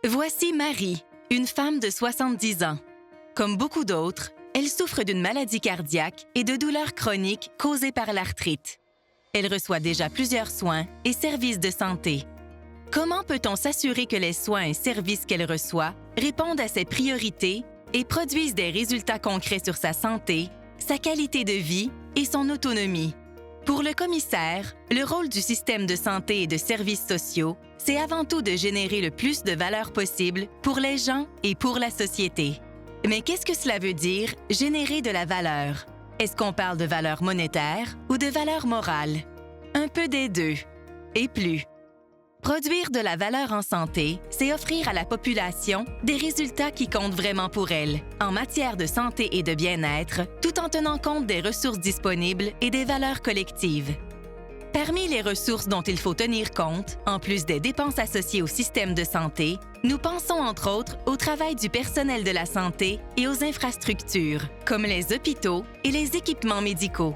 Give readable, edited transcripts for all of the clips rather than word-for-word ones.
Voici Marie, une femme de 70 ans. Comme beaucoup d'autres, elle souffre d'une maladie cardiaque et de douleurs chroniques causées par l'arthrite. Elle reçoit déjà plusieurs soins et services de santé. Comment peut-on s'assurer que les soins et services qu'elle reçoit répondent à ses priorités et produisent des résultats concrets sur sa santé, sa qualité de vie et son autonomie? Pour le commissaire, le rôle du système de santé et de services sociaux, c'est avant tout de générer le plus de valeur possible pour les gens et pour la société. Mais qu'est-ce que cela veut dire, générer de la valeur? Est-ce qu'on parle de valeur monétaire ou de valeur morale? Un peu des deux. Et plus. Produire de la valeur en santé, c'est offrir à la population des résultats qui comptent vraiment pour elle, en matière de santé et de bien-être, tout en tenant compte des ressources disponibles et des valeurs collectives. Parmi les ressources dont il faut tenir compte, en plus des dépenses associées au système de santé, nous pensons entre autres au travail du personnel de la santé et aux infrastructures, comme les hôpitaux et les équipements médicaux.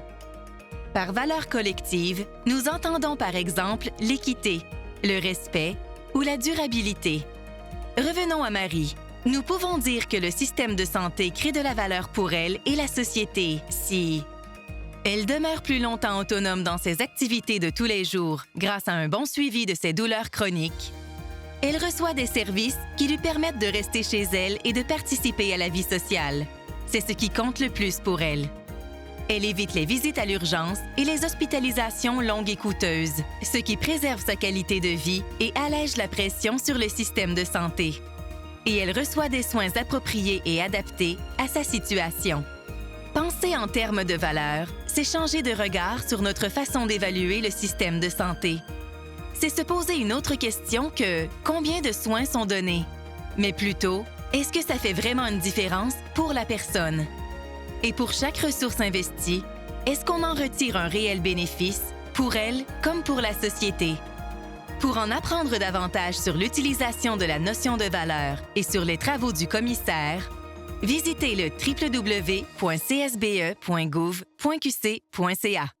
Par valeur collective, nous entendons par exemple l'équité, le respect ou la durabilité. Revenons à Marie. Nous pouvons dire que le système de santé crée de la valeur pour elle et la société si elle demeure plus longtemps autonome dans ses activités de tous les jours grâce à un bon suivi de ses douleurs chroniques. Elle reçoit des services qui lui permettent de rester chez elle et de participer à la vie sociale. C'est ce qui compte le plus pour elle. Elle évite les visites à l'urgence et les hospitalisations longues et coûteuses, ce qui préserve sa qualité de vie et allège la pression sur le système de santé. Et elle reçoit des soins appropriés et adaptés à sa situation. Penser en termes de valeur, c'est changer de regard sur notre façon d'évaluer le système de santé. C'est se poser une autre question que combien de soins sont donnés, mais plutôt, est-ce que ça fait vraiment une différence pour la personne? Et pour chaque ressource investie, est-ce qu'on en retire un réel bénéfice pour elle comme pour la société? Pour en apprendre davantage sur l'utilisation de la notion de valeur et sur les travaux du commissaire, visitez le www.csbe.gouv.qc.ca.